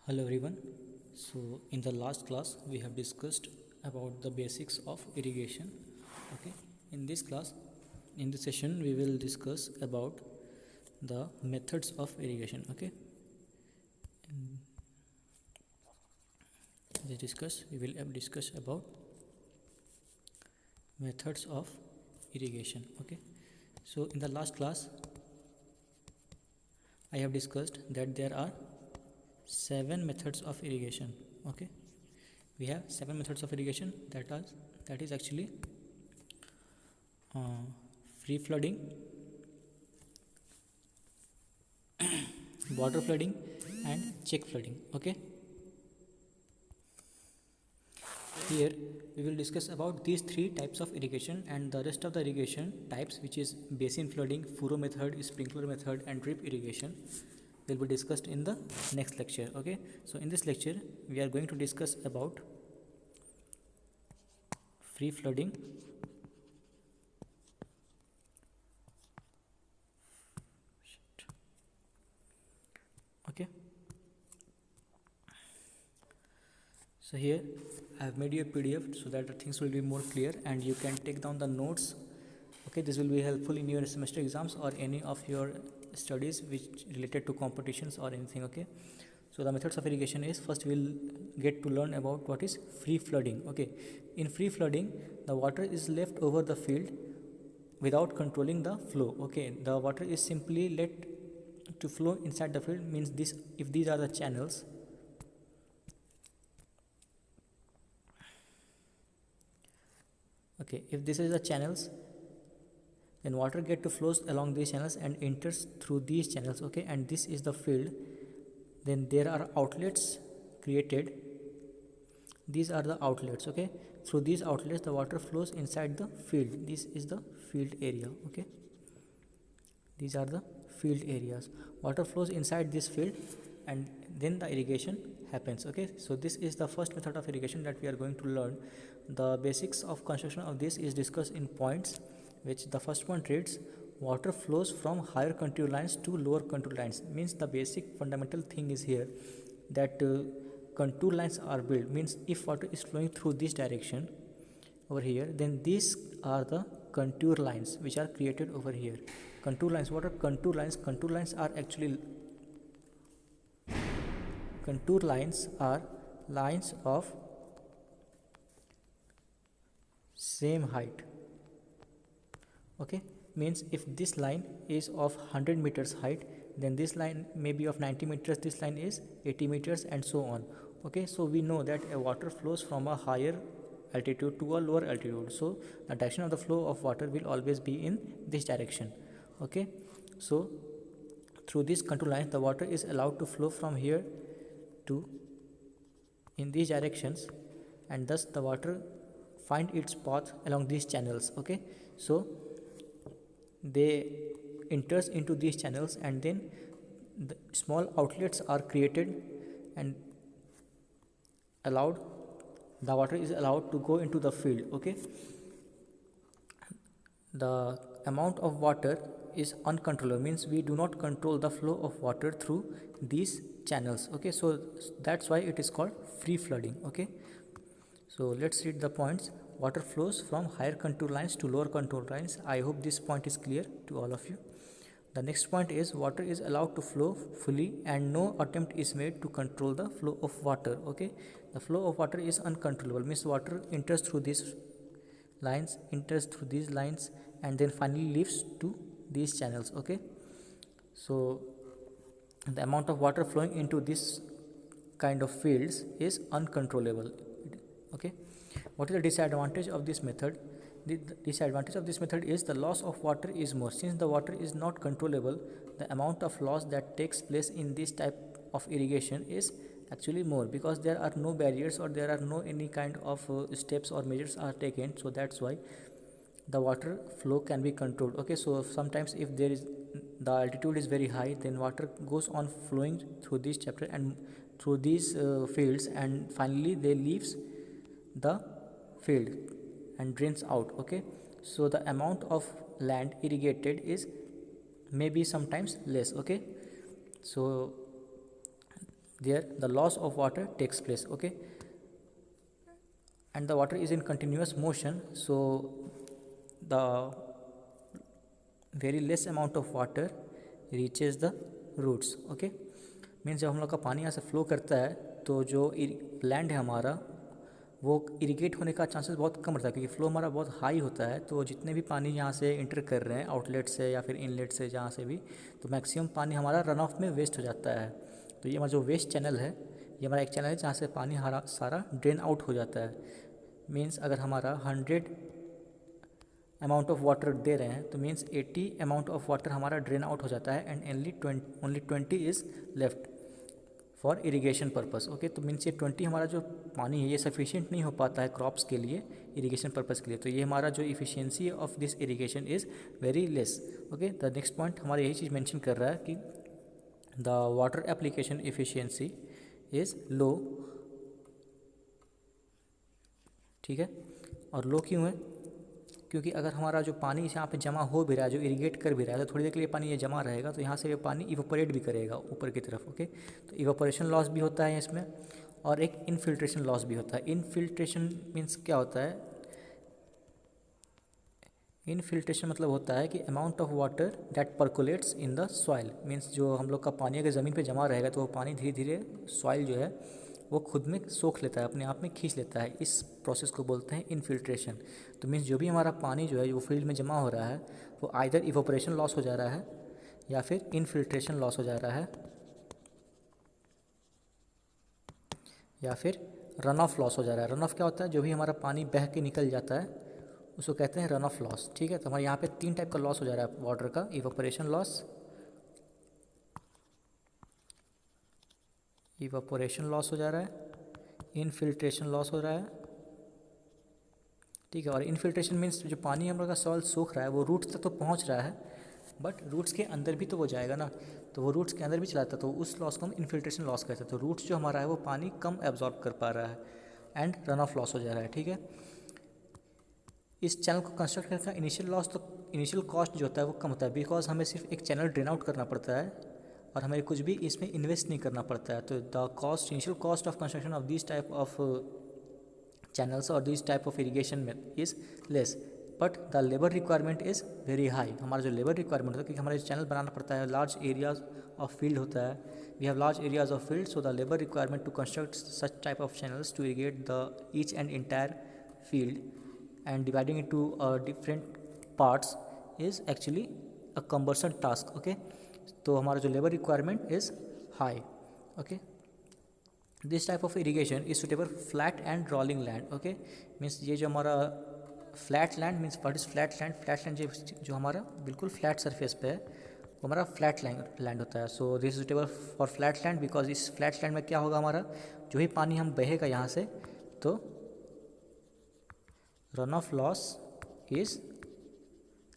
Hello everyone. So in the last class we have discussed about the basics of irrigation. Okay. In this class, in this session we will discuss about the methods of irrigation. Okay. In this discuss we will discuss about methods of irrigation. Okay. So in the last class I have discussed that there are 7 methods of irrigation. Okay. We have 7 methods of irrigation that is actually uh, free flooding, water flooding, and check flooding. Okay, here we will discuss about these 3 types of irrigation and the rest of the irrigation types, which is basin flooding, furrow method, sprinkler method, and drip irrigation, will be discussed in the next lecture. Okay, so in this lecture we are going to discuss about free flooding, okay. So here I have made you a PDF so that the things will be more clear and you can take down the notes. Okay, this will be helpful in your semester exams or any of your studies which related to competitions or anything. Okay, so the methods of irrigation is, first we will get to learn about what is free flooding. Okay, in free flooding the water is left over the field without controlling the flow. Okay, the water is simply let to flow inside the field, means this, if these are the channels, okay, if this is the channels, then water get to flows along these channels and enters through these channels. Okay, and this is the field. Then there are outlets created, these are the outlets. Okay, through these outlets the water flows inside the field. This is the field area. Okay, these are the field areas. Water flows inside this field and then the irrigation happens. Okay, so this is the first method of irrigation that we are going to learn. The basics of construction of this is discussed in points, which the first point reads, water flows from higher contour lines to lower contour lines. Means the basic fundamental thing is here that contour lines are built, means if water is flowing through this direction over here, then these are the contour lines which are created over here. Contour lines, what are contour lines? Contour lines are actually, contour lines are lines of same height. Okay, means if this line is of 100 meters height, then this line may be of 90 meters, this line is 80 meters, and so on. Okay, so we know that a water flows from a higher altitude to a lower altitude, so the direction of the flow of water will always be in this direction. Okay, so through these contour lines the water is allowed to flow from here to in these directions, and thus the water find its path along these channels. Okay, so they enters into these channels and then the small outlets are created and allowed, the water is allowed to go into the field. Okay, the amount of water is uncontrollable, means we do not control the flow of water through these channels. Okay, so that's why it is called free flooding. Okay, so let's read the points. Water flows from higher contour lines to lower contour lines. I hope this point is clear to all of you. The next point is, water is allowed to flow fully and no attempt is made to control the flow of water. Okay, the flow of water is uncontrollable, means water enters through these lines, enters through these lines, and then finally leaves to these channels. Okay, so the amount of water flowing into this kind of fields is uncontrollable. Okay, what is the disadvantage of this method? The disadvantage of this method is the loss of water is more. Since the water is not controllable, the amount of loss that takes place in this type of irrigation is actually more, because there are no barriers or there are no any kind of steps or measures are taken. So that's why the water flow can be controlled. Okay, so sometimes if there is, the altitude is very high, then water goes on flowing through this chapter and through these fields, and finally they leaves the field and drains out. Okay, so the amount of land irrigated is maybe sometimes less. Okay, so there the loss of water takes place. Okay, and the water is in continuous motion, so the very less amount of water reaches the roots. Okay, means जब हम लोग का पानी यहाँ से flow करता है तो जो लैंड है हमारा वो इरिगेट होने का चांसेस बहुत कम रहता है, क्योंकि फ्लो हमारा बहुत हाई होता है। तो जितने भी पानी यहाँ से इंटर कर रहे हैं आउटलेट से या फिर इनलेट से जहाँ से भी, तो मैक्सिमम पानी हमारा रन ऑफ में वेस्ट हो जाता है। तो ये हमारा जो वेस्ट चैनल है, ये हमारा एक चैनल है जहाँ से पानी हमारा सारा ड्रेन आउट हो जाता है। मीन्स अगर हमारा 100 अमाउंट ऑफ वाटर दे रहे हैं तो मीन्स 80 अमाउंट ऑफ वाटर हमारा ड्रेन आउट हो जाता है and only 20 is left for irrigation purpose. Okay, तो मीन्स ये 20 हमारा जो पानी है ये सफिशिएंट नहीं हो पाता है क्रॉप्स के लिए, इरिगेशन पर्पस के लिए। तो ये हमारा जो efficiency of this irrigation is very less. Okay, the next point हमारा यही चीज़ मेंशन कर रहा है कि the water application efficiency is low. ठीक है, और लो क्यों है? क्योंकि अगर हमारा जो पानी यहाँ पे जमा हो भी रहा है, जो इरिगेट कर भी रहा है, तो थोड़ी देर के लिए पानी ये जमा रहेगा, तो यहाँ से ये पानी इवोपरेट भी करेगा ऊपर की तरफ। ओके, तो इवोपरेशन लॉस भी होता है इसमें, और एक इनफिल्ट्रेशन लॉस भी होता है। इनफिल्ट्रेशन मीन्स क्या होता है? इनफिल्ट्रेशन मतलब होता है कि amount of water that percolates in the soil. Means जो हम लोग का पानी अगर ज़मीन पे जमा रहेगा तो वो पानी धीरे धीरे सॉइल जो है वो खुद में सोख लेता है, अपने आप में खींच लेता है। इस प्रोसेस को बोलते हैं इनफिल्ट्रेशन। तो मीन्स जो भी हमारा पानी जो है वो फील्ड में जमा हो रहा है वो आइदर इवोपरेशन लॉस हो जा रहा है या फिर इनफिल्ट्रेशन लॉस हो जा रहा है या फिर रन ऑफ लॉस हो जा रहा है। रन ऑफ क्या होता है? जो भी हमारा पानी बह के निकल जाता है उसको कहते हैं रन ऑफ लॉस। ठीक है, तो हमारे यहाँ पे 3 टाइप का लॉस हो जा रहा है वाटर का: इवोपरेशन लॉस, इवापोरेशन लॉस हो जा रहा है, इनफिल्ट्रेशन लॉस हो रहा है। ठीक है, और इनफिल्ट्रेशन मीन्स जो पानी हम लोग का सॉइल सूख रहा है वो रूट्स तक तो पहुंच रहा है, बट रूट्स के अंदर भी तो वो जाएगा ना, तो वो रूट्स के अंदर भी चलाता है, तो उस लॉस को हम इनफिल्ट्रेशन लॉस कहते हैं। तो रूट्स जो हमारा है वो पानी कम एब्जॉर्ब कर पा रहा है एंड रन ऑफ लॉस हो जा रहा है। ठीक है, इस चैनल को कंस्ट्रक्ट करने का इनिशियल लॉस तो इनिशियल कॉस्ट जो होता है वो कम होता है, बिकॉज हमें सिर्फ एक चैनल ड्रेन आउट करना पड़ता है और हमें कुछ भी इसमें इन्वेस्ट नहीं करना पड़ता है। तो the cost, initial cost of construction of this type of channels or this type of irrigation is less, but the labor requirement is very high। हमारा जो लेबर रिक्वायरमेंट होता है, क्योंकि हमारे चैनल बनाना पड़ता है, लार्ज एरियाज ऑफ फील्ड होता है, we have large areas of field, so the labour requirement to construct such type of channels to irrigate the each and entire field and dividing it to different parts is actually a cumbersome task. Okay, तो हमारा जो labour requirement is high. Okay, this type of irrigation is suitable flat and rolling land. Okay, means ये जो हमारा flat land means what is flat land? Flat land जो हमारा बिल्कुल flat surface पे है वो हमारा फ्लैट लैंड होता है। So this is suitable for flat land, because इस फ्लैट लैंड में क्या होगा, हमारा जो ही पानी हम बहेगा यहाँ से तो run off loss is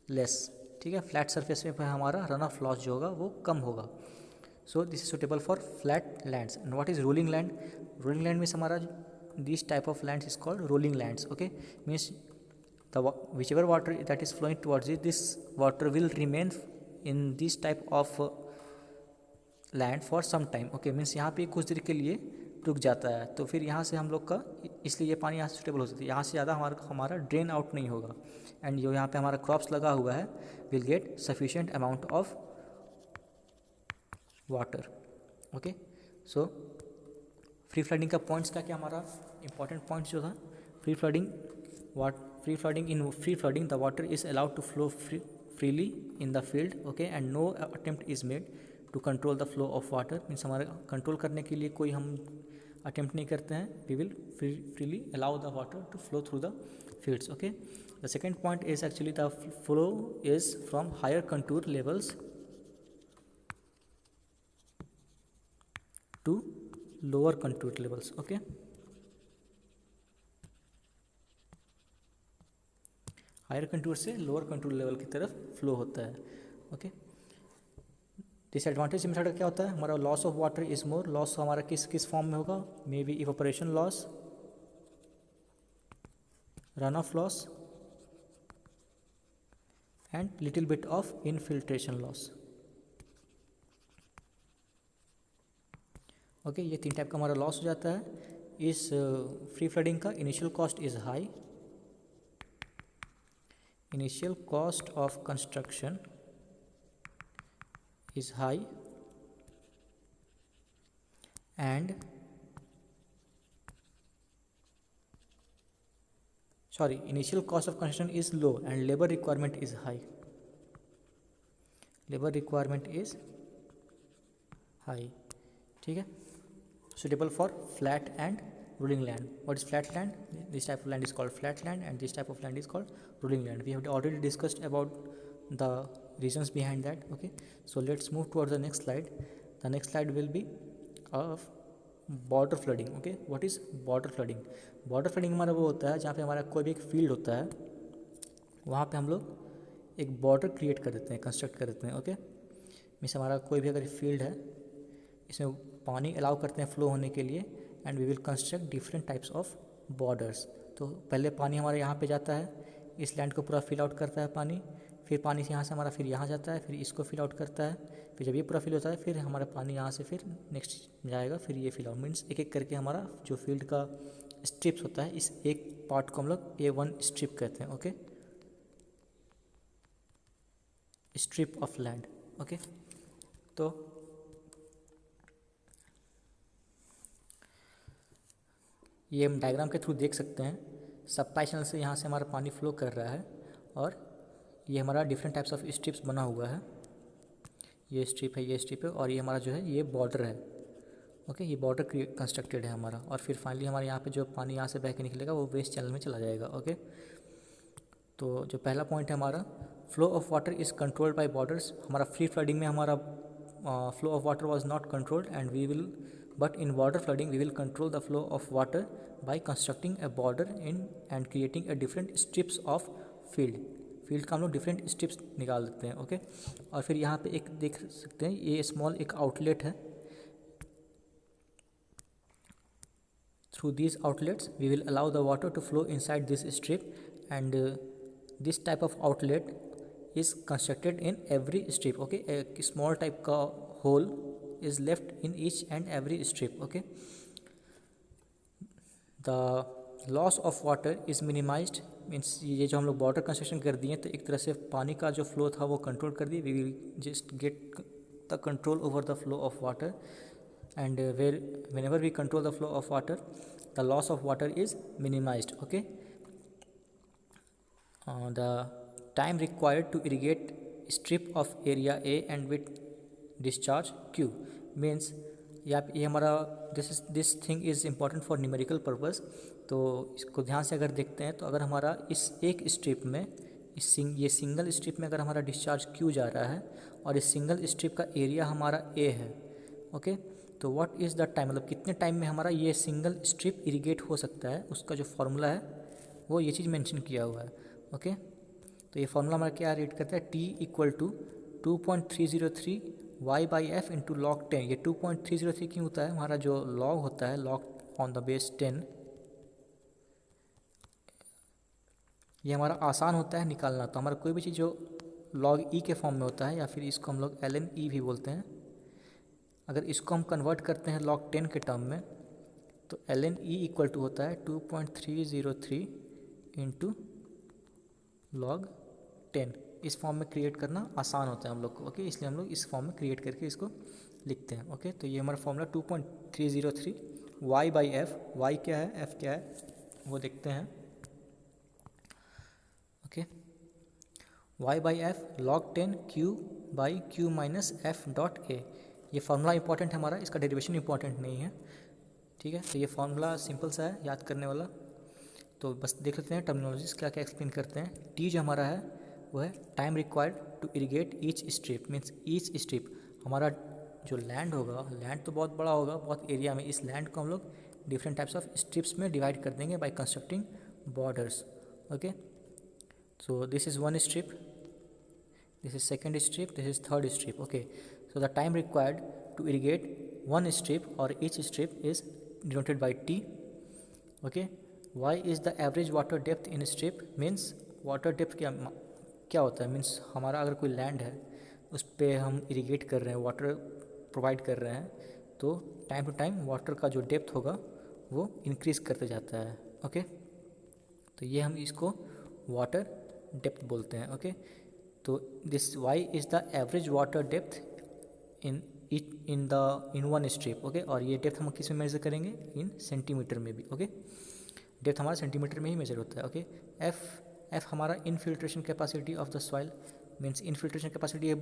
less. ठीक है, फ्लैट सरफेस में हमारा रन ऑफ लॉस जो होगा वो कम होगा। So this is suitable for flat lands. And what is rolling land? Rolling land means हमारा this type of lands is called rolling lands. Okay, means the whichever water that is flowing towards it, this water will remain in this type of land for some time. Okay, means यहाँ पे कुछ देर के लिए रुक जाता है, तो फिर यहाँ से हम लोग का, इसलिए ये पानी यहाँ से सुटेबल हो सकती है, यहाँ से ज़्यादा हमारा ड्रेन आउट नहीं होगा एंड जो यहाँ पे हमारा क्रॉप्स लगा हुआ है will get sufficient amount of water. Okay, so free flooding का पॉइंट्स क्या क्या हमारा इंपॉर्टेंट पॉइंट्स जो था, free flooding in free flooding the water is allowed to flow freely in the field. Okay, and no attempt is made to control the flow of water. Means हमारे control करने के लिए कोई हम attempt नहीं करते हैं, we will freely allow the water to flow through the fields. Okay, the second point is actually the flow is from higher contour levels to lower contour levels। okay, higher contour से lower contour level की तरफ flow होता है। Okay, disadvantage method क्या होता है, हमारा loss of water is more. Loss हमारा किस किस फॉर्म में होगा? May be evaporation loss, run off loss and little bit of infiltration loss. Okay, ये 3 टाइप का हमारा लॉस हो जाता है। इस फ्री फ्लडिंग का initial cost is high, initial cost of construction is high and initial cost of construction is low and labor requirement is high. Labor requirement is high. ठीक है, suitable for flat and rolling land. What is flat land? This type of land is called flat land and this type of land is called rolling land. We have already discussed about the reasons behind that. Okay, so let's move towards the next slide. The next slide will be of border flooding. Okay, what is border flooding? Border flooding हमारा वो होता है जहाँ पे हमारा कोई भी एक फील्ड होता है, वहाँ पे हम लोग एक बॉर्डर क्रिएट कर देते हैं, कंस्ट्रक्ट कर देते हैं। ओके, मीन्स हमारा कोई भी अगर फील्ड है, इसमें पानी अलाउ करते हैं फ्लो होने के लिए, and we will construct different types of borders. तो पहले पानी हमारे यहाँ पे जाता है, इस लैंड को पूरा फिल आउट करता है पानी, फिर पानी से यहाँ से हमारा फिर यहाँ जाता है, फिर इसको फिल आउट करता है, फिर जब ये पूरा फिल होता है फिर हमारा पानी यहाँ से फिर नेक्स्ट जाएगा, फिर ये फिल आउट। मीन्स एक एक करके हमारा जो फील्ड का स्ट्रिप्स होता है, इस एक पार्ट को हम लोग A1 स्ट्रिप कहते हैं। Okay, strip of land. Okay, तो ये हम डायग्राम के थ्रू देख सकते हैं, सप्लाई चैनल से यहाँ से हमारा पानी फ्लो कर रहा है और ये हमारा डिफरेंट टाइप्स ऑफ स्ट्रिप्स बना हुआ है। ये स्ट्रिप है, ये स्ट्रिप है, और ये हमारा जो है ये बॉर्डर है। ओके, ये बॉर्डर कंस्ट्रक्टेड है हमारा, और फिर फाइनली हमारे यहाँ पे जो पानी यहाँ से बह के निकलेगा वो वेस्ट चैनल में चला जाएगा। ओके, तो जो पहला पॉइंट है हमारा, flow of water is controlled by borders. हमारा फ्री फ्लडिंग में हमारा flow of water was not controlled and we will, but in water flooding we will control the flow of water by constructing a border in and creating a different strips of field का हम लोग different strips निकाल देते हैं। Okay, और फिर यहाँ पे एक देख सकते हैं, ये स्मॉल एक आउटलेट है। Through these outlets we will allow the water to flow inside this strip and this type of outlet is constructed in every strip. Okay, एक स्मॉल टाइप का hole is left in each and every strip. Okay, the loss of water is minimized. Means ये जो हम लोग border construction कर दिए तो एक तरह से पानी का जो फ्लो था वो कंट्रोल कर दिए। We will just get the control over the flow of water and whenever we control the flow of water, the loss of water is minimized. Okay, the time required to irrigate strip of area A and with discharge Q means ये हमारा this thing is important for numerical purpose. तो इसको ध्यान से अगर देखते हैं तो अगर हमारा इस एक स्ट्रिप में ये सिंगल स्ट्रिप में अगर हमारा डिस्चार्ज Q जा रहा है और इस सिंगल स्ट्रिप का एरिया हमारा A है। ओके, तो व्हाट इज़ द टाइम, मतलब कितने टाइम में हमारा ये सिंगल स्ट्रिप इरिगेट हो सकता है, उसका जो फार्मूला है वो ये चीज़ मेंशन किया हुआ है। ओके, तो ये फार्मूला हमारा क्या रीड करता है, T equal to 2.303 y/f into log 10। ये 2.303 क्यों होता है, हमारा जो log होता है, log ऑन द बेस 10, ये हमारा आसान होता है निकालना। तो हमारा कोई भी चीज़ जो log e के फॉर्म में होता है या फिर इसको हम लोग ln e भी बोलते हैं, अगर इसको हम कन्वर्ट करते हैं log 10 के टर्म में तो ln e इक्वल टू होता है 2.303 इंटू log 10। इस फॉर्म में क्रिएट करना आसान होता है हम लोग को। ओके, इसलिए हम लोग इस फॉर्म में क्रिएट करके इसको लिखते हैं। ओके, तो ये हमारा फॉर्मूला 2.303 y/f, y क्या है, f क्या है वो देखते हैं। Okay, y/f log 10 q/q minus f dot a। ये फार्मूला इंपॉर्टेंट है हमारा, इसका डेरिवेशन इंपॉर्टेंट नहीं है। ठीक है, तो ये फार्मूला सिंपल सा है याद करने वाला। तो बस देख लेते हैं टर्मिनोलॉजीज क्या क्या एक्सप्लेन करते हैं। टी जो हमारा है वो है time required to irrigate each strip. Means each strip, हमारा जो लैंड होगा, लैंड तो बहुत बड़ा होगा, बहुत एरिया में, इस लैंड को हम लोग डिफरेंट टाइप्स ऑफ स्ट्रिप्स में डिवाइड कर देंगे by constructing borders. Okay, so this is one strip, this is second strip, this is third strip. Okay, so the time required to irrigate one strip or each strip is denoted by T. Okay, y is the average water depth in strip, means water depth क्या होता है, means हमारा अगर कोई land है उस पर हम इरिगेट कर रहे हैं, वाटर प्रोवाइड कर रहे हैं, तो टाइम टू टाइम वाटर का जो डेप्थ होगा वो इंक्रीज़ करते जाता है। ओके, तो ये हम इसको वाटर डेप्थ बोलते हैं। ओके, तो this Y is the average water depth in in one strip. Okay, और ये डेप्थ हम किस में मेजर करेंगे, इन सेंटीमीटर में भी। ओके, डेप्थ हमारा सेंटीमीटर में ही मेजर होता है। ओके, एफ हमारा infiltration capacity of the soil, means infiltration capacity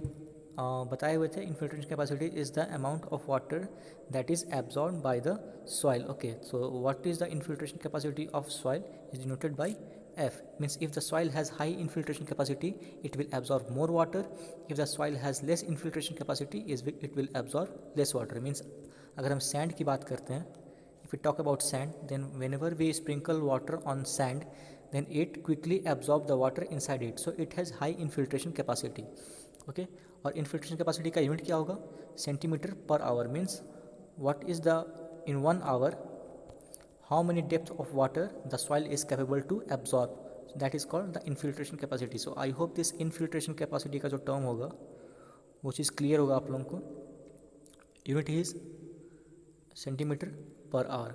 बताए हुए थे। Infiltration capacity is the amount of water that is absorb by the soil. Okay, so what is the infiltration capacity of soil is denoted by F, means if the soil has high infiltration capacity it will absorb more water, if the soil has less infiltration capacity it will absorb less water। means अगर हम sand की बात करते हैं, if we talk about sand, then whenever we sprinkle water on sand then it quickly absorb the water inside it, so it has high infiltration capacity। okay, और infiltration capacity का unit क्या होगा, centimetre per our. means what is the in 1 hour how many depth of water the soil is capable to absorb, that is called the infiltration capacity। so I hope this infiltration capacity का जो term होगा वो चीज़ clear होगा आप लोगों को। Unit is centimetre per our.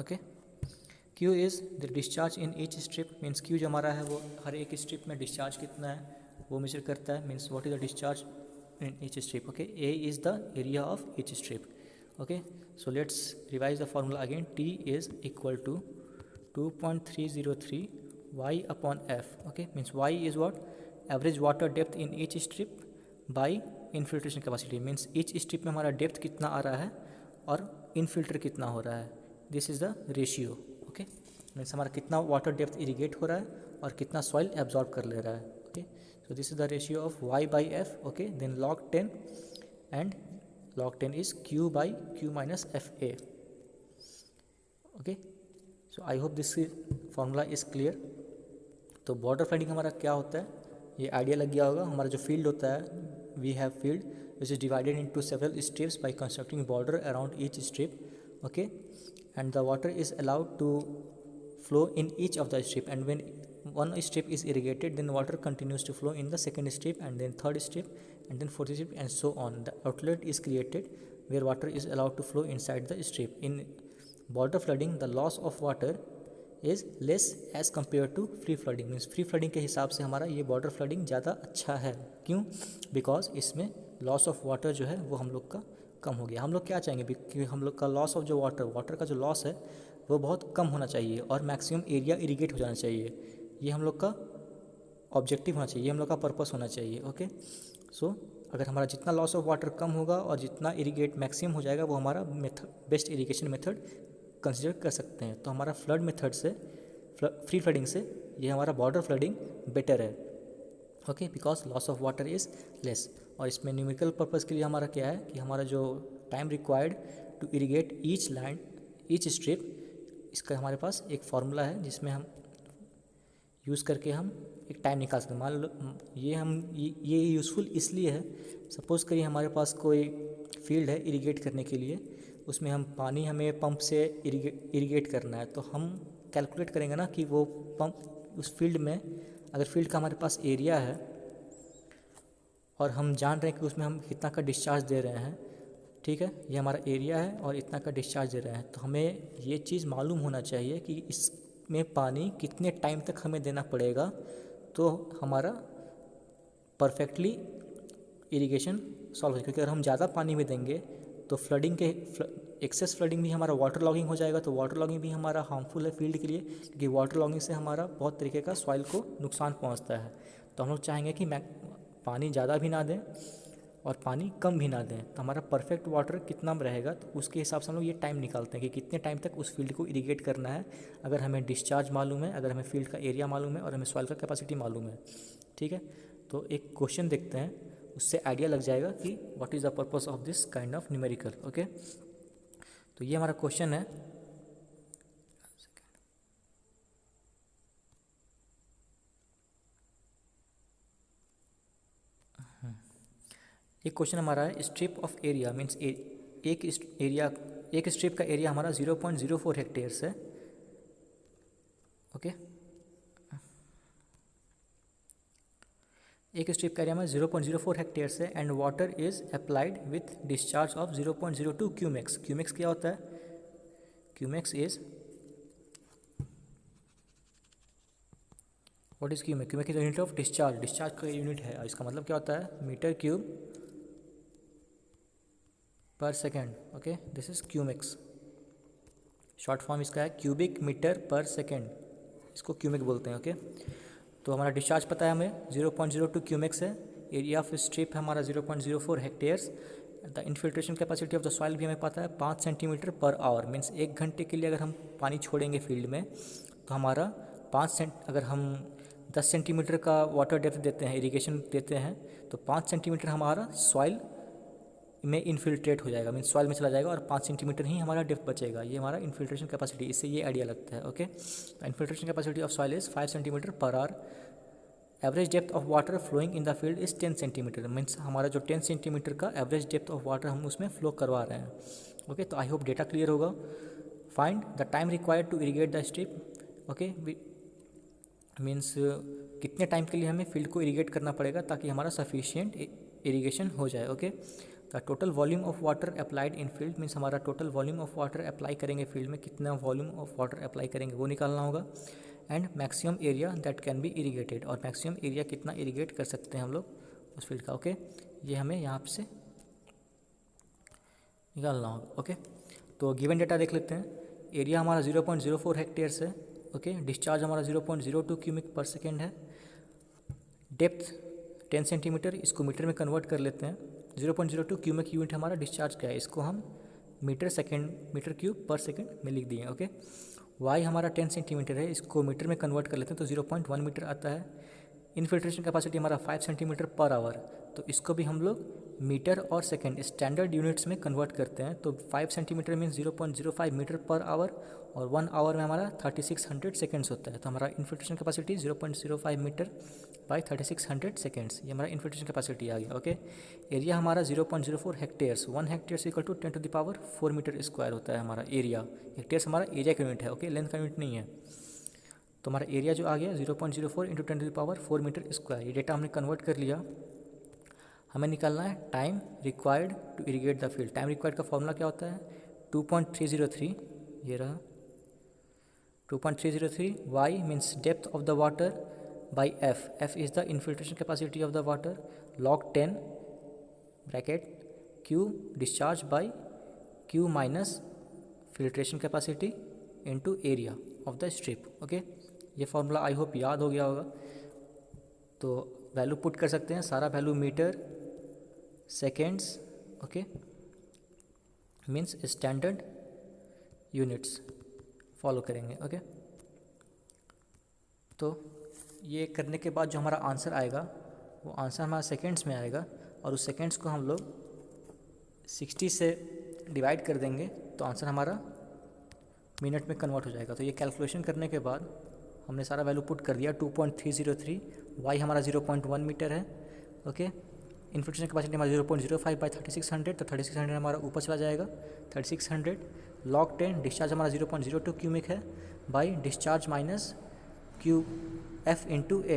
Okay, Q is the discharge in each strip, means Q जो हमारा है वो हर एक स्ट्रिप में डिस्चार्ज कितना है वो मेजर करता है। Means what is the discharge in each strip. Okay, A is the area of each strip. okay, so let's revise the formula again। T is equal to 2.303 y upon f। okay, means y is what, average water depth in each strip by infiltration capacity। means each strip में हमारा depth कितना आ रहा है और infilter कितना हो रहा है, this is the ratio। okay, means हमारा कितना water depth irrigate हो रहा है और कितना soil absorb कर ले रहा है। okay, so this is the ratio of y by f। okay, then log 10 and log 10 is q by q minus fa। okay, so I hope this formula is clear। तो border flooding हमारा क्या होता है, ये idea लग गया होगा। हमारा जो फील्ड होता है, we have field which is divided into several strips by constructing border around each strip. Okay, and the water is allowed to flow in each of the strip, and when one strip is irrigated then water continues to flow in the second strip and then third strip and then fourth strip and so on। the outlet is created where water is allowed to flow inside the strip। in border flooding the loss of water is less as compared to free flooding। means free flooding के हिसाब से हमारा ये border flooding ज़्यादा अच्छा है। क्यों, because इसमें लॉस ऑफ वाटर जो है वो हम लोग का कम हो गया। हम लोग क्या चाहेंगे कि हम लोग का लॉस ऑफ जो वाटर का जो लॉस है वो बहुत कम होना चाहिए और मैक्सिमम एरिया इरीगेट हो जाना चाहिए। ये हम लोग का ऑब्जेक्टिव होना चाहिए, ये हम लोग का पर्पस होना चाहिए। ओके, सो अगर हमारा जितना लॉस ऑफ वाटर कम होगा और जितना इरीगेट मैक्सिमम हो जाएगा वो हमारा बेस्ट इरीगेशन मेथड कंसिडर कर सकते हैं। तो हमारा फ्लड मेथड से, फ्री फ्लडिंग से ये हमारा बॉर्डर फ्लडिंग बेटर है। Okay, because loss of water is less. और इसमें न्यूमेरिकल पर्पस के लिए हमारा क्या है कि हमारा जो time required to irrigate each land each strip, इसका हमारे पास एक फार्मूला है जिसमें हम यूज़ करके हम एक टाइम निकाल सकते हैं। मान लो ये यूज़फुल इसलिए है, सपोज़ करिए हमारे पास कोई फील्ड है इरीगेट करने के लिए, उसमें हम पानी हमें पंप से इरीगेट करना है, तो हम कैलकुलेट करेंगे ना कि वो पंप उस फील्ड में, अगर फील्ड का हमारे पास एरिया है और हम जान रहे हैं कि उसमें हम कितना का डिस्चार्ज दे रहे हैं, ठीक है, ये हमारा एरिया है और इतना का डिस्चार्ज दे रहे हैं, तो हमें ये चीज़ मालूम होना चाहिए कि इसमें पानी कितने टाइम तक हमें देना पड़ेगा तो हमारा परफेक्टली इरिगेशन सॉल्व हो। क्योंकि अगर हम ज़्यादा पानी में देंगे तो फ्लडिंग के एक्सेस फ्लडिंग भी हमारा वाटर लॉगिंग हो जाएगा, तो वाटर लॉगिंग भी हमारा हार्मफुल है फील्ड के लिए, क्योंकि वाटर लॉगिंग से हमारा बहुत तरीके का सॉइल को नुकसान पहुँचता है। तो हम लोग चाहेंगे कि पानी ज़्यादा भी ना दें और पानी कम भी ना दें, तो हमारा परफेक्ट वाटर कितना रहेगा, तो उसके हिसाब से हम लोग ये टाइम निकालते हैं कि कितने टाइम तक उस फील्ड को इरीगेट करना है। अगर हमें डिस्चार्ज मालूम है, अगर हमें फील्ड का एरिया मालूम है और हमें सॉइल का कैपेसिटी मालूम है, ठीक है। तो एक क्वेश्चन देखते हैं, उससे आइडिया लग जाएगा कि what is the purpose of this kind of numerical. Okay, तो ये हमारा क्वेश्चन है। एक क्वेश्चन हमारा है स्ट्रिप ऑफ एरिया, मीन्स एक स्ट्रिप का एरिया हमारा 0.04 हेक्टेयर्स है। ओके, एक स्ट्रिप का एरिया में 0.04 हेक्टेयर्स है and water is applied with discharge of 0.02 cumecs. Cumecs क्या होता है? Cumecs is what is cumecs? Cumecs is unit of discharge. Discharge का यूनिट है, इसका मतलब क्या होता है? मीटर क्यूब पर second. Okay, this is cumecs. Short form इसका है क्यूबिक मीटर पर सेकेंड, इसको क्यूमिक बोलते हैं। ओके, तो हमारा डिस्चार्ज पता है हमें 0.02 क्यूमेक्स है। एरिया ऑफ स्ट्रिप है हमारा 0.04 hectares. The infiltration capacity of the soil भी हमें पता है 5 सेंटीमीटर पर आवर। मीन्स 1 घंटे के लिए अगर हम पानी छोड़ेंगे फील्ड में तो हमारा 5 अगर हम 10 सेंटीमीटर का वाटर डेप्थ देते हैं, इरिगेशन देते हैं, तो 5 सेंटीमीटर हमारा सॉइल में इन्फिल्ट्रेट हो जाएगा, मीन्स सॉइल में चला जाएगा और 5 सेंटीमीटर ही हमारा डेप्थ बचेगा। ये हमारा इन्फिल्ट्रेशन कैपेसिटी, इससे ये आइडिया लगता है। Okay, infiltration capacity of soil is 5 centimetre per hour. Average depth of water flowing in the field is 10 centimetre. Means हमारा जो 10 सेंटीमीटर का एवरेज डेप्थ ऑफ वाटर हम उसमें फ्लो करवा रहे हैं। ओके, तो आई होप डेटा क्लियर होगा। Find the time required to irrigate the strip. Okay, means कितने टाइम के लिए हमें फील्ड को इरीगेट करना पड़ेगा ताकि हमारा सफिशिएंट इरीगेशन हो जाए। Okay, the total volume of water applied in field, means हमारा total volume of water apply करेंगे फील्ड में, कितना वॉल्यूम ऑफ वाटर अप्लाई करेंगे वो निकालना होगा। And maximum area that can be irrigated, और मैक्सिमम एरिया कितना इरीगेट कर सकते हैं हम लोग उस फील्ड का। ओके, ये हमें यहाँ से निकालना होगा। ओके, तो गिवन डेटा देख लेते हैं। एरिया हमारा 0.04 हेक्टेयर्स है। ओके, डिस्चार्ज हमारा 0.02 क्यूबिक पर सेकेंड है। डेप्थ 10 सेंटीमीटर, इसको मीटर में कन्वर्ट कर लेते हैं। 0.02 क्यूबिक यूनिट हमारा डिस्चार्ज का है, इसको हम मीटर क्यूब पर सेकेंड में लिख दिए। ओके, वाई हमारा 10 सेंटीमीटर है, इसको मीटर में कन्वर्ट कर लेते हैं तो 0.1 मीटर आता है। इन्फिल्ट्रेशन कैपेसिटी हमारा 5 सेंटीमीटर पर आवर, तो इसको भी हम लोग मीटर और सेकेंड स्टैंडर्ड यूनिट्स में कन्वर्ट करते हैं। तो 5 centimetre means 0.05 metre per hour, और 1 आवर में हमारा 3600 सेकेंड्स होता है। तो हमारा infiltration capacity 0.05 metre by 3600 seconds, ये हमारा इन्फिल्ट्रेशन कैपेसिटी आ गया। ओके, एरिया हमारा 0.04 hectares, 1 hectares equal to 10⁴ metre square होता है हमारा एरिया। हेक्टेयर्स हमारा एरिया का यूनिट है। ओके, लेंथ का यूनिट नहीं है। तो हमारा एरिया जो आ गया 0.04 इंटू 10⁴ मीटर स्क्वायर। ये डेटा हमने कन्वर्ट कर लिया। हमें निकालना है time required to irrigate the field. Time required का फॉर्मूला क्या होता है? 2.303, ये रहा 2.303। Y means depth of the water by F, F is the infiltration capacity of the water, log 10 bracket Q discharge by Q minus filtration capacity into area of the strip. Okay, ये formula I hope याद हो गया होगा। तो value put कर सकते हैं, सारा value metre seconds. Okay, means standard units follow करेंगे। ओके, तो ये करने के बाद जो हमारा आंसर आएगा वो आंसर हमारा सेकेंड्स में आएगा, और उस सेकेंड्स को हम लोग 60 से डिवाइड कर देंगे तो आंसर हमारा मिनट में कन्वर्ट हो जाएगा। तो ये कैलकुलेशन करने के बाद हमने सारा वैल्यू पुट कर दिया। 2.303, वाई हमारा 0.1 मीटर है। ओके, इन्फिल्ट्रेशन कैपेसिटी हमारा 0.05 बाई 3600, तो 3600 हमारा ऊपर चला जाएगा। 3600 log 10 डिस्चार्ज हमारा 0.02 क्यूबिक है by discharge minus Q F into A.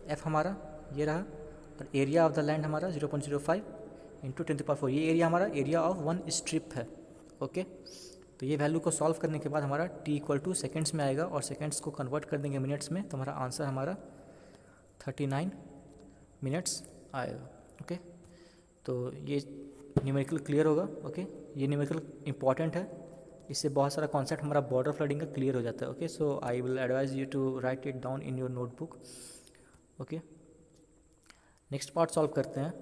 F हमारा ये रहा, और एरिया ऑफ द लैंड हमारा 0.05 इंटू 10⁴। ये एरिया हमारा एरिया ऑफ 1 स्ट्रिप है। ओके, तो ये वैल्यू को सॉल्व करने के बाद हमारा t इक्वल टू सेकेंड्स में आएगा, और सेकेंड्स को कन्वर्ट कर देंगे मिनट्स में, तो हमारा आंसर हमारा 39 मिनट्स आएगा। ओके, तो ये न्यूमेरिकल क्लियर होगा। ओके, ये न्यूमेरिकल इंपॉर्टेंट है, इससे बहुत सारा कॉन्सेप्ट हमारा बॉर्डर फ्लडिंग का क्लियर हो जाता है। Okay, so I will advise you to write it down in your notebook. Okay, next part solve करते हैं।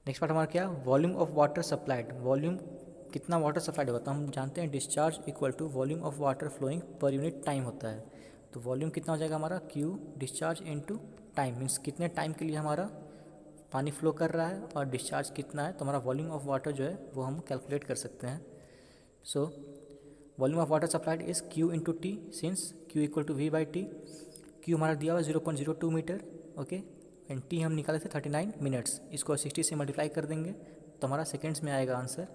नेक्स्ट पार्ट हमारा क्या? Volume of water supplied. Volume कितना वाटर सप्लाइड होता है? हम जानते हैं discharge equal to volume of water flowing per unit time होता है। तो वॉल्यूम कितना हो जाएगा हमारा? Q discharge into time, means कितने टाइम के लिए हमारा पानी फ्लो कर रहा है और डिस्चार्ज कितना है, तो हमारा वॉल्यूम ऑफ वाटर जो है वो हम कैलकुलेट कर सकते हैं। So volume of water supplied is Q into T, since Q equal to V by T. Q हमारा दिया हुआ 0.02 मीटर। ओके, एंड टी हम निकाले थे 39 मिनट्स, इसको 60 से मल्टीप्लाई कर देंगे तो हमारा सेकेंड्स में आएगा आंसर।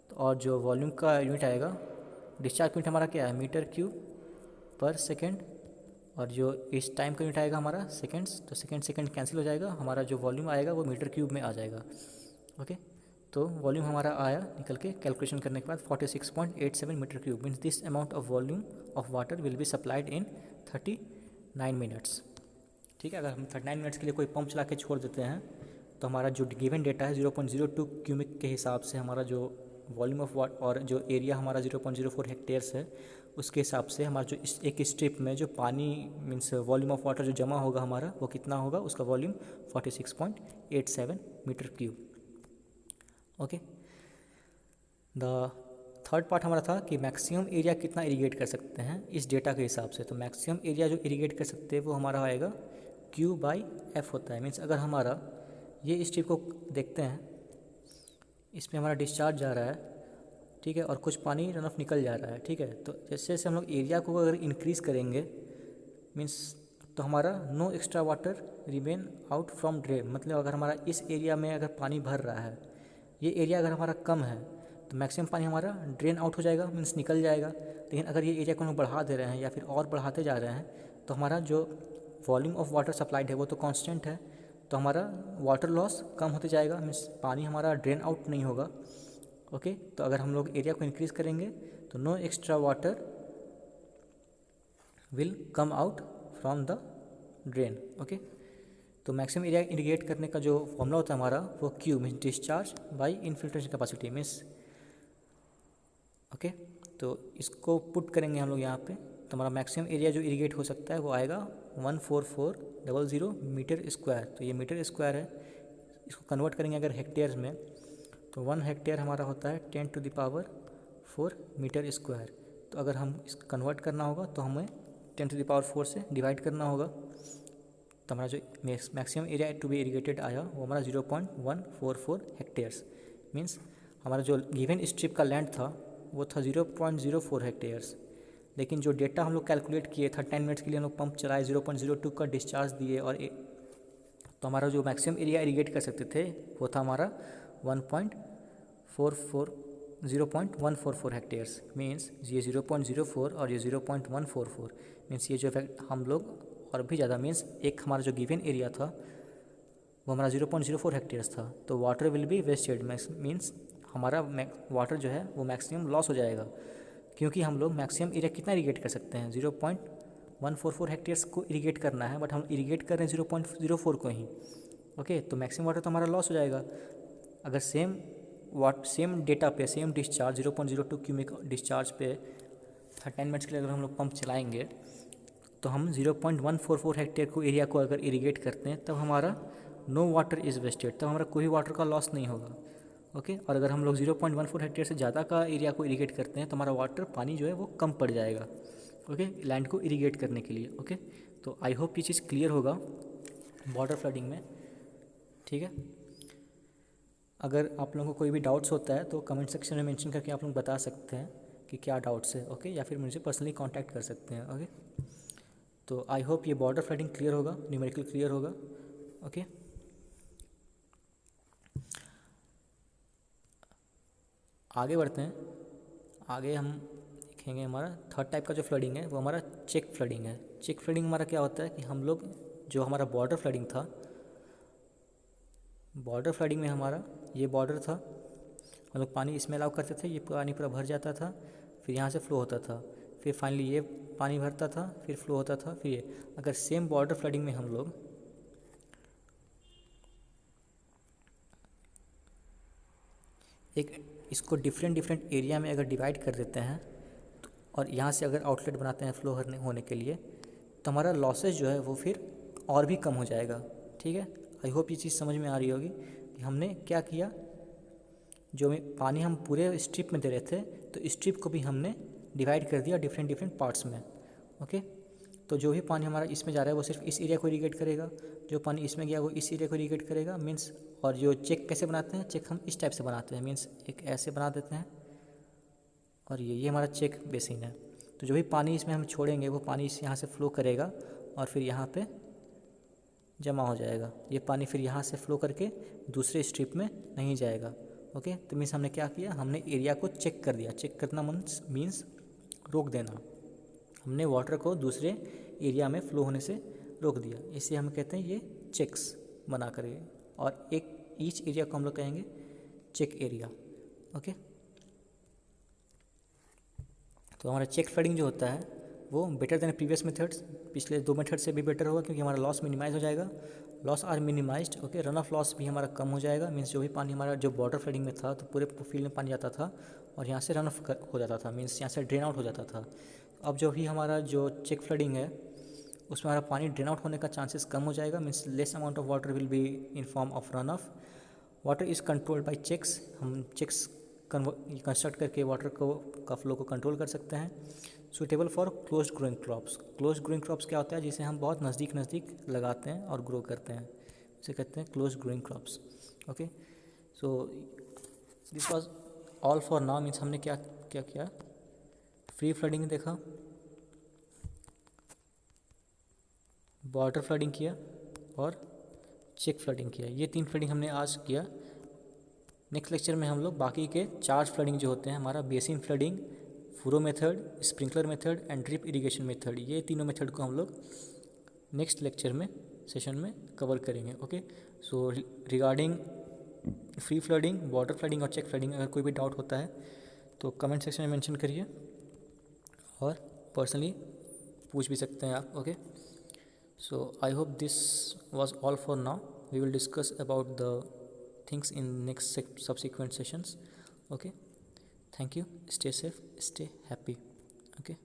तो और जो वॉल्यूम का यूनिट आएगा, डिस्चार्ज यूनिट हमारा क्या है? मीटर क्यूब पर सेकेंड। और जो इस टाइम का यूनिट आएगा हमारा सेकेंड्स, तो सेकेंड कैंसिल हो जाएगा, हमारा जो वॉल्यूम आएगा वो मीटर क्यूब में आ जाएगा। ओके, तो वॉल्यूम हमारा आया निकल के कैलकुलेशन करने के बाद 46.87 metre cube, means this amount of volume of water will be supplied in 39 minutes. ठीक है, अगर हम 39 मिनट्स के लिए कोई पंप चला के छोड़ देते हैं तो हमारा जो गिवन डेटा है 0.02 क्यूबिक के हिसाब से हमारा जो वॉल्यूम ऑफ वाटर और जो एरिया हमारा 0.04 हेक्टेयर्स है, उसके हिसाब से हमारा जो एक स्ट्रिप में जो पानी मीन्स वॉल्यूम ऑफ वाटर जो जमा होगा हमारा वो कितना होगा, उसका volume 46.87 metre cube. Okay, the third part हमारा था कि मैक्सिमम एरिया कितना इरीगेट कर सकते हैं इस डेटा के हिसाब से। तो मैक्सिमम एरिया जो इरीगेट कर सकते हैं वो हमारा आएगा Q/F होता है। मीन्स अगर हमारा ये स्ट्रिप को देखते हैं, इसमें हमारा डिस्चार्ज जा रहा है, ठीक है, और कुछ पानी रन ऑफ निकल जा रहा है, ठीक है। तो जैसे जैसे हम लोग एरिया को अगर इंक्रीज़ करेंगे मीन्स तो हमारा no extra water remain out from drain, मतलब अगर हमारा इस एरिया में अगर पानी भर रहा है, ये एरिया अगर हमारा कम है तो मैक्सिमम पानी हमारा ड्रेन आउट हो जाएगा, मीन्स निकल जाएगा। लेकिन अगर ये एरिया को हम बढ़ा दे रहे हैं या फिर और बढ़ाते जा रहे हैं तो हमारा जो वॉल्यूम ऑफ वाटर सप्लाइड है वो तो कांस्टेंट है, तो हमारा वाटर लॉस कम होते जाएगा, मीन्स पानी हमारा ड्रेन आउट नहीं होगा। ओके, तो अगर हम लोग एरिया को इंक्रीज़ करेंगे तो no extra water will come out from the drain. Okay, तो मैक्सिमम एरिया इरीगेट करने का जो फॉर्मूला होता है हमारा वो Q means discharge by infiltration capacity means. Okay, तो इसको पुट करेंगे हम लोग यहाँ पे, तो हमारा मैक्सिमम एरिया जो इरीगेट हो सकता है वो आएगा 14400 मीटर स्क्वायर। तो ये मीटर स्क्वायर है, इसको कन्वर्ट करेंगे अगर हेक्टेयर्स में तो 1 हेक्टेयर हमारा होता है 10⁴ मीटर स्क्वायर। तो अगर हम इस कन्वर्ट करना होगा तो हमें 10⁴ से डिवाइड करना होगा, तो हमारा जो maximum area to be irrigated आया वो हमारा 0.144 हेक्टेयर्स। मीन्स हमारा जो गिवन स्ट्रिप का लैंड था वो था 0.04 हेक्टेयर्स, लेकिन जो डेटा हम लोग कैलकुलेट किए 39 मिनट्स के लिए हम लोग पंप चलाए, 0.02 का डिस्चार्ज दिए और तो हमारा जो मैक्सिमम एरिया इरीगेट कर सकते थे वो था हमारा 0.144 हेक्टेयर्स। मीन्स ये 0.04 और ये 0.144 मीन्स ये जो हम लोग और भी ज़्यादा मीन्स एक हमारा जो गिवन एरिया था वो हमारा 0.04 हेक्टेयर्स था, तो water will be wasted means हमारा वाटर जो है वो मैक्सिमम लॉस हो जाएगा, क्योंकि हम लोग मैक्सिमम एरिया कितना इरीगेट कर सकते हैं 0.144 हेक्टेयर्स को इरीगेट करना है, बट हम इरीगेट कर रहे हैं 0.04 को ही। ओके, तो मैक्सिमम वाटर तो हमारा लॉस हो जाएगा। अगर सेम डेटा पे सेम डिस्चार्ज 0.02 क्यूबिक डिस्चार्ज पे 39 मिनट्स के लिए अगर हम लोग पंप चलाएंगे तो हम 0.144 हेक्टेयर को एरिया को अगर इरीगेट करते हैं तब हमारा नो वाटर इज़ वेस्टेड, तब हमारा कोई वाटर का लॉस नहीं होगा। ओके, और अगर हम लोग 0.14 हेक्टेयर से ज़्यादा का एरिया को इरीगेट करते हैं तो हमारा वाटर पानी जो है वो कम पड़ जाएगा। ओके, लैंड को इरीगेट करने के लिए। ओके, तो आई होप ये चीज़ क्लियर होगा बॉर्डर फ्लडिंग में। ठीक है, अगर आप लोगों को कोई भी डाउट्स होता है तो कमेंट सेक्शन में मेंशन करके आप लोग बता सकते हैं कि क्या डाउट्स है। ओके, या फिर मुझे पर्सनली कांटेक्ट कर सकते हैं। ओके, तो आई होप ये बॉर्डर फ्लडिंग क्लियर होगा, न्यूमेरिकल क्लियर होगा। ओके, आगे बढ़ते हैं। आगे हम देखेंगे हमारा थर्ड टाइप का जो फ्लडिंग है वो हमारा चेक फ्लडिंग है। चेक फ्लडिंग हमारा क्या होता है कि हम लोग जो हमारा बॉर्डर फ्लडिंग था, बॉर्डर फ्लडिंग में हमारा ये बॉर्डर था, हम लोग पानी इसमें अलाउ करते थे, ये पानी पूरा भर जाता था, फिर यहाँ से फ्लो होता था, फिर फाइनली ये पानी भरता था, फिर फ्लो होता था, फिर ये। अगर सेम बॉर्डर फ्लडिंग में हम लोग एक इसको डिफरेंट एरिया में अगर डिवाइड कर देते हैं तो और यहाँ से अगर आउटलेट बनाते हैं फ्लो होने के लिए, तो हमारा लॉसेज जो है वो फिर और भी कम हो जाएगा। ठीक है, आई होप ये चीज़ समझ में आ रही होगी कि हमने क्या किया। जो पानी हम पूरे स्ट्रिप में दे रहे थे तो स्ट्रिप को भी हमने डिवाइड कर दिया डिफरेंट पार्ट्स में। ओके, तो जो भी पानी हमारा इसमें जा रहा है वो सिर्फ इस एरिया को इरीगेट करेगा, जो पानी इसमें गया वो इस एरिया को इरीगेट करेगा। मीन्स और जो चेक कैसे बनाते हैं, चेक हम इस टाइप से बनाते हैं, मीन्स एक ऐसे बना देते हैं और ये हमारा चेक बेसिन है। तो जो भी पानी इसमें हम छोड़ेंगे वो पानी इस यहाँ से फ्लो करेगा और फिर यहाँ पे जमा हो जाएगा। ये पानी फिर यहाँ से फ्लो करके दूसरे स्ट्रिप में नहीं जाएगा। ओके, तो मीन्स हमने क्या किया, हमने एरिया को चेक कर दिया। चेक करना मीन्स रोक देना। हमने वाटर को दूसरे एरिया में फ्लो होने से रोक दिया, इसे हम कहते हैं ये चेक्स बना कर। और एक ईच एरिया को हम लोग कहेंगे चेक एरिया। ओके, तो हमारा चेक फ्लडिंग जो होता है वो बेटर देन प्रीवियस मेथड्स, पिछले 2 मेथड से भी बेटर होगा, क्योंकि हमारा लॉस मिनिमाइज हो जाएगा, loss are minimized. Okay, run off loss भी हमारा कम हो जाएगा, मीन्स जो भी पानी हमारा जो वाटर फ्लडिंग में था तो पूरे फील्ड में पानी जाता था और यहाँ से रन ऑफ हो जाता था, मीन्स यहाँ से ड्रेन आउट हो जाता था। अब जो भी हमारा जो चेक फ्लडिंग है उसमें हमारा पानी ड्रेन आउट होने का चांसेस कम हो जाएगा, means less amount of water will be in form of run off. Water is controlled by checks, हम चेक्स कंस्ट्रक्ट करके वाटर को का फ्लो को कंट्रोल कर सकते हैं। Suitable for close growing crops, close growing crops क्या होता है, जिसे हम बहुत नज़दीक नज़दीक लगाते हैं और ग्रो करते हैं, इसे कहते हैं close growing crops. Okay, so this was all for now, means हमने क्या क्या किया, फ्री फ्लडिंग देखा, वाटर फ्लडिंग किया और चेक फ्लडिंग किया, ये 3 फ्लडिंग हमने आज किया। नेक्स्ट लेक्चर में हम लोग बाकी के 4 फ्लडिंग जो होते हैं, हमारा basin flooding, furrow method, sprinkler method and drip irrigation method, ये तीनों मेथड को हम लोग नेक्स्ट लेक्चर में सेशन में कवर करेंगे। Okay, so regarding free flooding, water flooding और चेक फ्लडिंग अगर कोई भी डाउट होता है तो कमेंट सेक्शन में मेंशन करिए और पर्सनली पूछ भी सकते हैं आप। Okay, so I hope this was all for now, we will discuss about the things in next subsequent sessions. Okay, thank you, stay safe, stay happy. Okay.